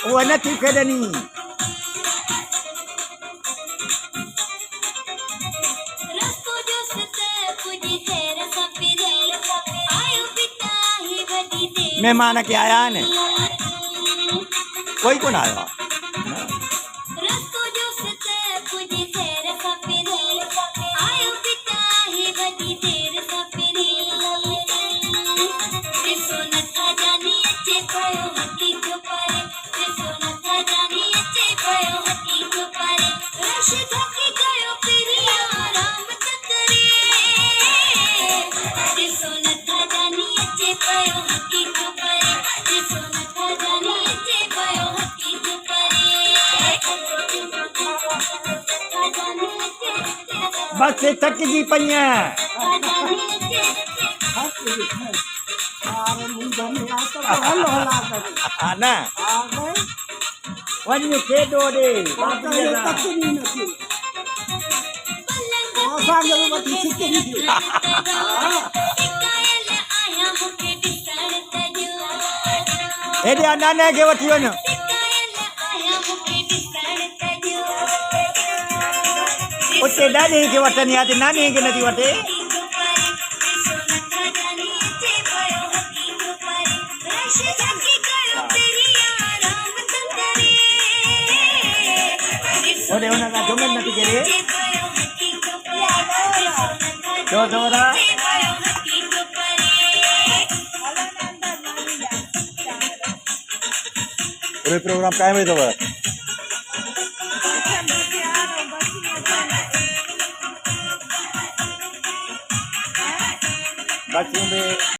वो न थी खेडनी मेहमान के आया ने कोई को ना आया बस थक जी पई ना वञ खेॾो ॾे हेॾे नाने खे वठी वञो उते ॾाॾे खे वठंदी आहे त नानी खे नथी वठे होॾे हुन खां जुमिन नथी करे छो थोरा पूरे प्रोग्राम कायम में अथव बस में